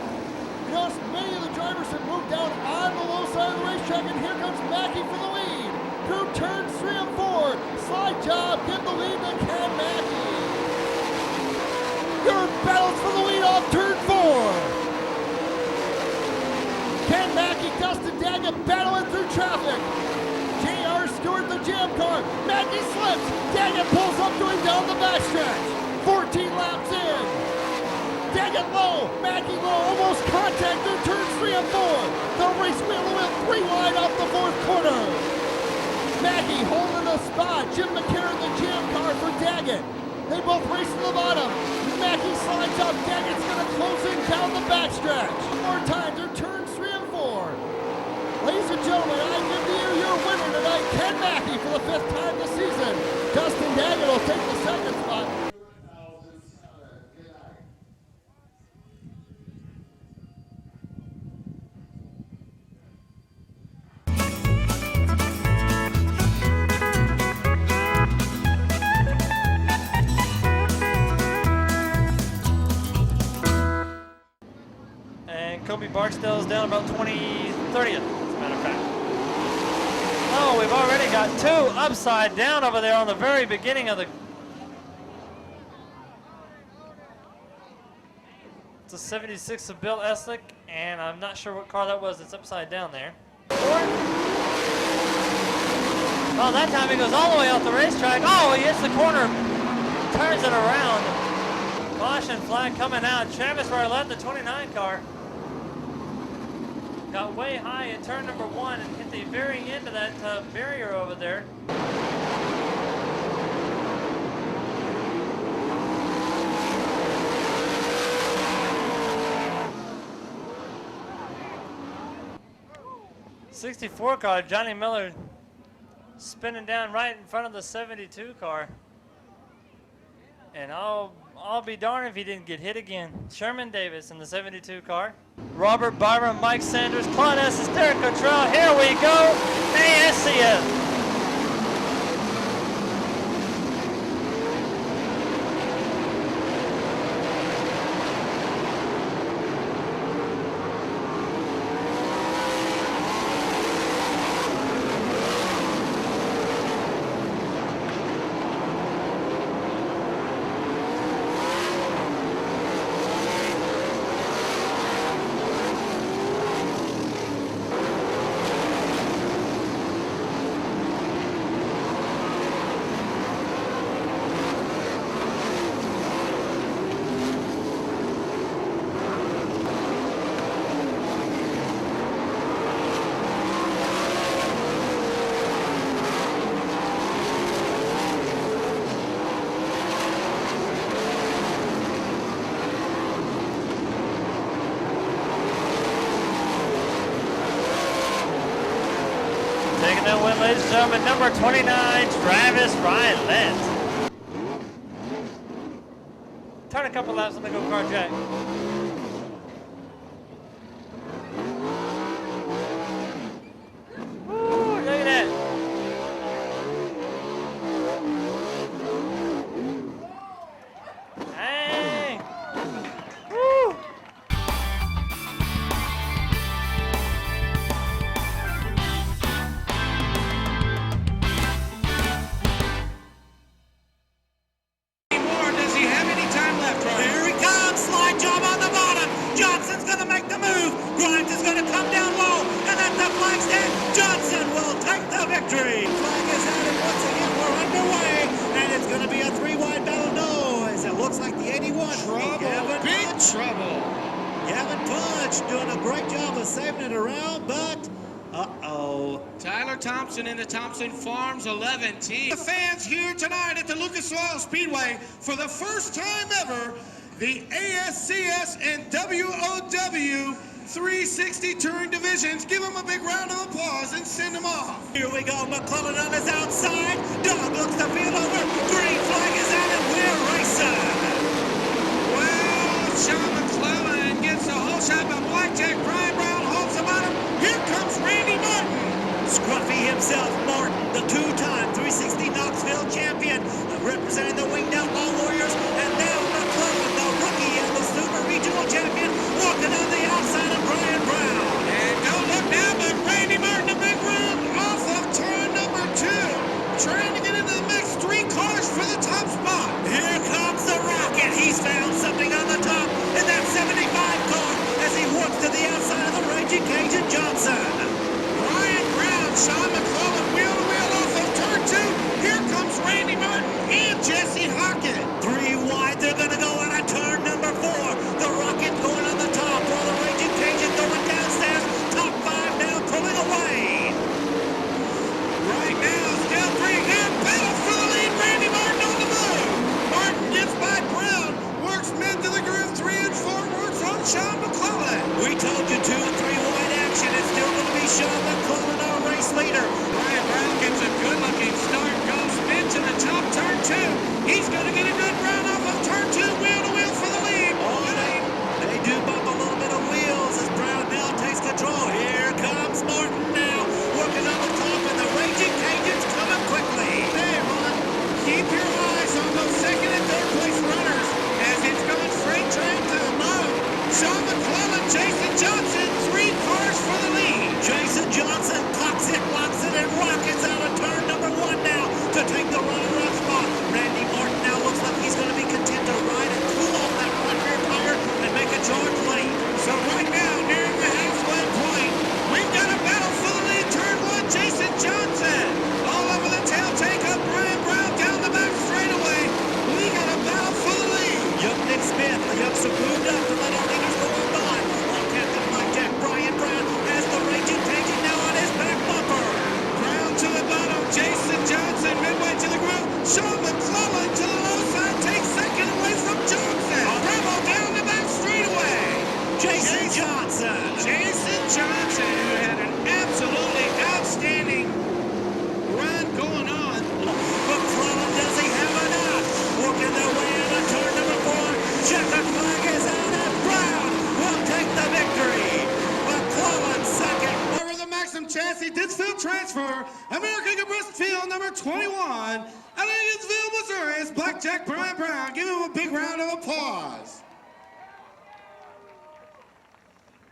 Notice many of the drivers have moved down on the low side of the racetrack, and here comes Mackey for the lead. Through turns 3 and 4, slide job, get the lead to Ken Mackey. Your battles for the lead off turn 4. Ken Mackey, Dustin Daggett battling through traffic. J.R. Stewart, the jam car. Mackey slips. Daggett pulls up to him down the backstretch. 14 laps in. Daggett low. Mackey low. Almost contact in turns 3 and 4. They'll race wheel to wheel 3 wide off the 4th corner. Mackey holding a spot. Jim McCarron, the jam car for Daggett. They both race to the bottom. Mackey slides up. Daggett's going to close in down the backstretch. More times are turns 3 and 4. Ladies and gentlemen, I give you your winner tonight, Ken Mackey, for the 5th time this season. Dustin Daggett will take the 2nd spot. And Kobe Barksdale's down about 30th, as a matter of fact. Oh, we've already got 2 upside down over there on the very beginning of the... It's a 76 of Bill Eslick, and I'm not sure what car that was that's upside down there. Oh, that time he goes all the way off the racetrack. Oh, he hits the corner, turns it around. Caution flag coming out. Travis Roulette, the 29 car, got way high at turn number 1 and hit the very end of that barrier over there. '64 car, Johnny Miller, spinning down right in front of the 72 car. And I'll be darned if he didn't get hit again. Sherman Davis in the 72 car. Robert Byron, Mike Sanders, Claude S. Derek Cottrell. Here we go, ASCS. Taking that win, ladies and gentlemen, number 29, Travis Rylett. Turn a couple laps on the go-kart, Jack. Woo, look at that. Dang. Woo. Does he have any time left, Ryan? Here he comes, slide job on the bottom. Johnson's going to make the move. Grimes is going to come down low, and at the flag stand, Johnson will take the victory. Flag is out, and once again we're underway, and it's going to be a 3-wide battle noise. It looks like the 81. Big trouble. Gavin Punch doing a great job of saving it around, but uh-oh. Tyler Thompson in the Thompson Farms 11 team. The fans here tonight at the Lucas Oil Speedway for the first time ever, the ASCS and WOW 360 touring divisions. Give them a big round of applause and send them off. Here we go, McClellan on his outside. Doug looks the field over. Green flag is out and we're racing. Well, Sean McClellan gets a whole shot by Blackjack. Brian Brown holds the bottom. Here comes Randy Martin. Scruffy himself, Martin, the 2-time 360 Knoxville champion, representing the Winged Outlaw Warriors, and now McClellan, the rookie and the Super Regional champion, walking on the outside of Brian Brown. And don't look now, but Randy Martin, a big round off of turn number 2, trying to get into the mix. 3 cars for the top spot. Here comes the Rocket. He's found something on the top in that 75 car as he walks to the outside of the Raging Cajun Johnson. Brian Brown, Sean McClellan, wheel to wheel off of turn 2. Here comes Randy Martin and Jesse Hockett. 3 wide, they're going to go out of turn number 4. The second and third place runners as it's going straight train to the bottom. Sean McClellan, Jason Johnson, 3 cars for the lead. Jason Johnson clocks it, locks it, and rockets out of turn number 1 now to take the runner-up spot. Randy Martin now looks like he's going to be content to ride and cool off that front rear tire and make a charge late. So right now, nearing the halfway point, we've got a battle for the lead. Turn 1, Jason Johnson. All over the tail tank of Brian Brown down the back straightaway. We got a battle for the lead. Young Nick Smith, the youngster moved up to let our leaders go on by. While Captain Mike Jack Brian Brown has the raging Cajun now on his back bumper. Brown to the bottom, Jason Johnson midway to the group. Sean McClellan to the low side takes second away from Johnson. Bravo down the back straightaway. Jason Johnson. Jason Johnson, who had an absolutely outstanding run going on. McClellan, does he have enough? Working their way out of turn number 4. Checkered flag is out and Brown will take the victory. McClellan second. Over the Maxim chassis, Ditchfield transfer. American Express field number 21. Out of Evansville, Missouri, it's Blackjack Brian Brown. Give him a big round of applause.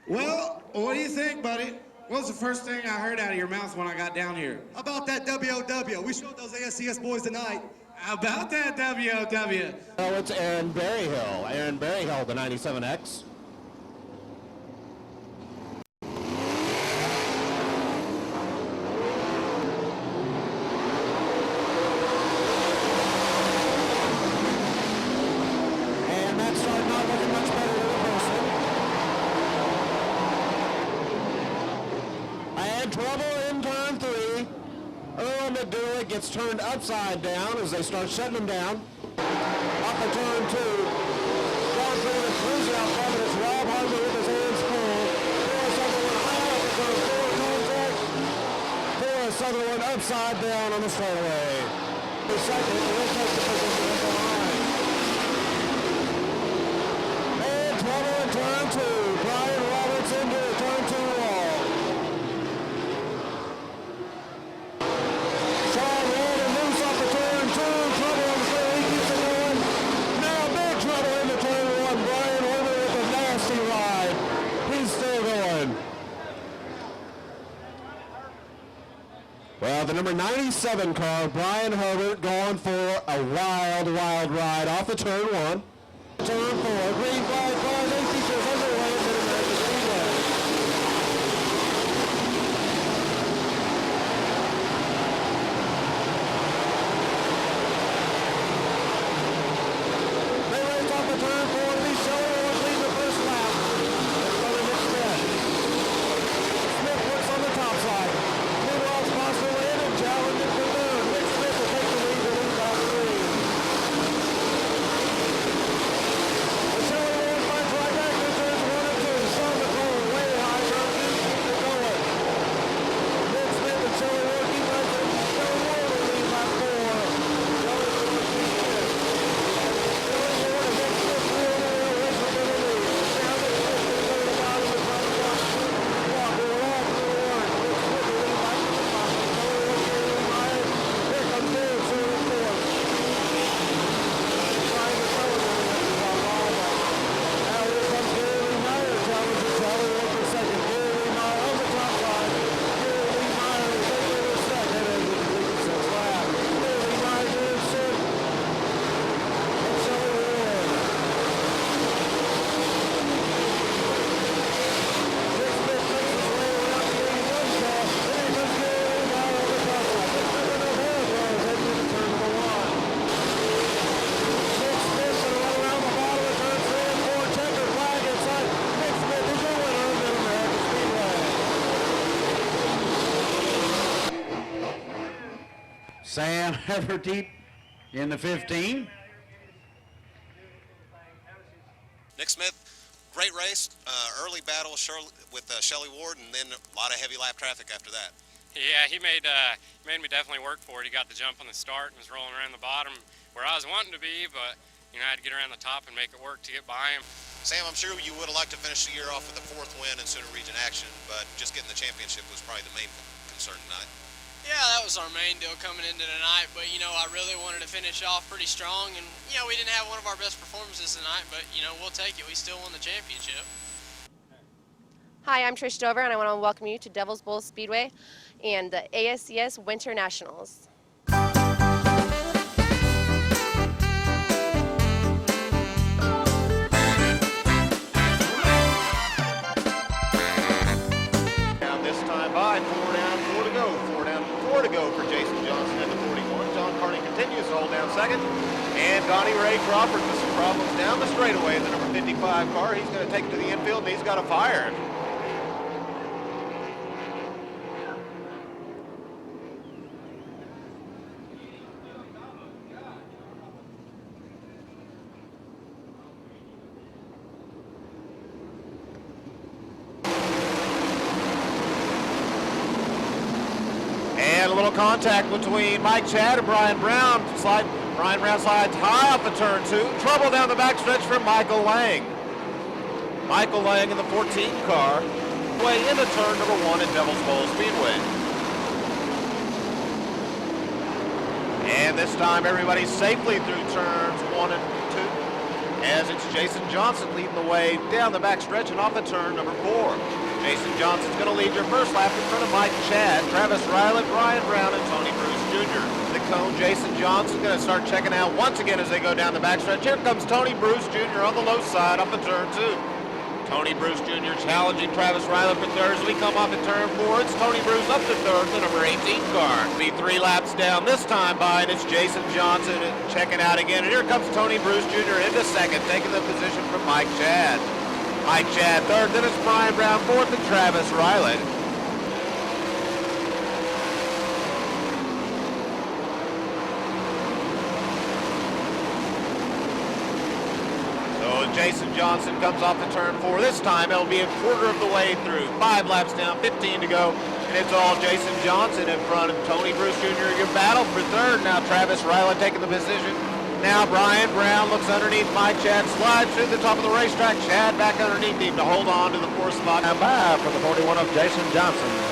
Well, what do you think, buddy? What was the first thing I heard out of your mouth when I got down here? About that WOW. We showed those ASCS boys tonight. About that WOW. Oh, it's Aaron Berryhill. Aaron Berryhill, the 97X. And that start not looking much better than the person. And trouble in turn 3. Earl McDougal gets turned upside down as they start shutting him down. Off of turn 2. Going through the cruiser out front, and it's Rob Harvey with his hands full. Forrest Sutherland upside down on the straightaway. The second, he'll take the position at the line. And trouble in turn 2. Brian Roberts into the turn 2 wall. Sean Walden loose off the turn 2. Trouble on the straight. He keeps it going. Now big trouble into turn 1. Brian Herbert with a nasty ride. He's still going. Well, the number 97 car, Brian Herbert, going for a wild, wild ride off of turn 1. Turn 4, green flag, cars, AC shows underway at Mid-America Speedway. They race off of turn 4 to be Shelley Ward leading the first lap. That's brother Nick Smith. Smith works on the top side. Meanwhile, Foster Landon challenging for third. Nick Smith will take the lead to lead by 3. The Shelley Ward finds right back to turns 1 and 2. Sean McClellan way high, turn 2 keeps it going. Nick Smith and Shelley Ward keep racing. Shelley Ward will lead by 4. Shelley Ward keeps it. Shelley Ward and Nick Smith wheel to wheel racing for the lead. Now Nick Smith going to go to the bottom and try to walk through the wall to the line. Nick Smith will lead back to the bottom. Shelley Ward getting behind. Here comes Dave through the 4th. Trying to celebrate it as our ball back. Now here comes Gary Lee Meyer challenging Shelley Ward for second. Gary Lee Meyer on the top line. Gary Lee Meyer is taking the second as we complete the 6th lap. Gary Lee Meyer doing 6th. And Shelley Ward. Nick Smith makes his way around the 81 car. Then here comes Gary Lee Meyer on the top line. Nick Smith and O'Hare cars heading into turn number 1. Nick Smith going to run around the bottom of turn 3 and 4. Checkered flag inside. Nick Smith is your winner of Mid-America Speedway. Sam Everdeep in the 15. Nick Smith, great race. Early battle with Shelley Ward, and then a lot of heavy lap traffic after that. Yeah, he made me definitely work for it. He got the jump on the start and was rolling around the bottom where I was wanting to be, but you know, I had to get around the top and make it work to get by him. Sam, I'm sure you would have liked to finish the year off with a 4th win in Sooner Region action, but just getting the championship was probably the main concern tonight. Yeah, that was our main deal coming into tonight, but, you know, I really wanted to finish off pretty strong, and, you know, we didn't have one of our best performances tonight, but, you know, we'll take it. We still won the championship. Hi, I'm Trish Dover, and I want to welcome you to Devil's Bowl Speedway and the ASCS Winter Nationals. This time by, 4 down, 4 to go. 4 down, 4 to go for Jason Johnson at the 41. John Carney continues to hold down second. And Donnie Ray Crawford with some problems down the straightaway in the number 55 car. He's going to take it to the infield, and he's got a fire. And a little contact between Mike Chad and Brian Brown. Brian Brown slides high off of turn 2. Trouble down the backstretch for Michael Lang. Michael Lang in the 14 car. Way into turn number 1 at Devil's Bowl Speedway. And this time everybody's safely through turns 1 and 2. As it's Jason Johnson leading the way down the backstretch and off of turn number 4. Jason Johnson's going to lead your first lap in front of Mike Chad, Travis Ryland, Brian Brown, and Tony Bruce Jr. The cone, Jason Johnson's going to start checking out once again as they go down the backstretch. Here comes Tony Bruce Jr. on the low side off of turn 2. Tony Bruce Jr. challenging Travis Ryland for third as we come off at turn 4. It's Tony Bruce up to third, the number 18 car. Be 3 laps down this time by, and it's Jason Johnson checking out again. And here comes Tony Bruce Jr. into second, taking the position from Mike Chad. Mike Chad third, then it's Brian Brown fourth, and Travis Ryland. So Jason Johnson comes off the turn 4. This time it'll be a quarter of the way through. 5 laps down, 15 to go, and it's all Jason Johnson in front of Tony Bruce Jr. Your battle for third. Now Travis Ryland taking the position. Now Brian Brown looks underneath Mike Chad, slides through the top of the racetrack. Chad back underneath him to hold on to the 4th spot. Now by for the 41 of Jason Johnson.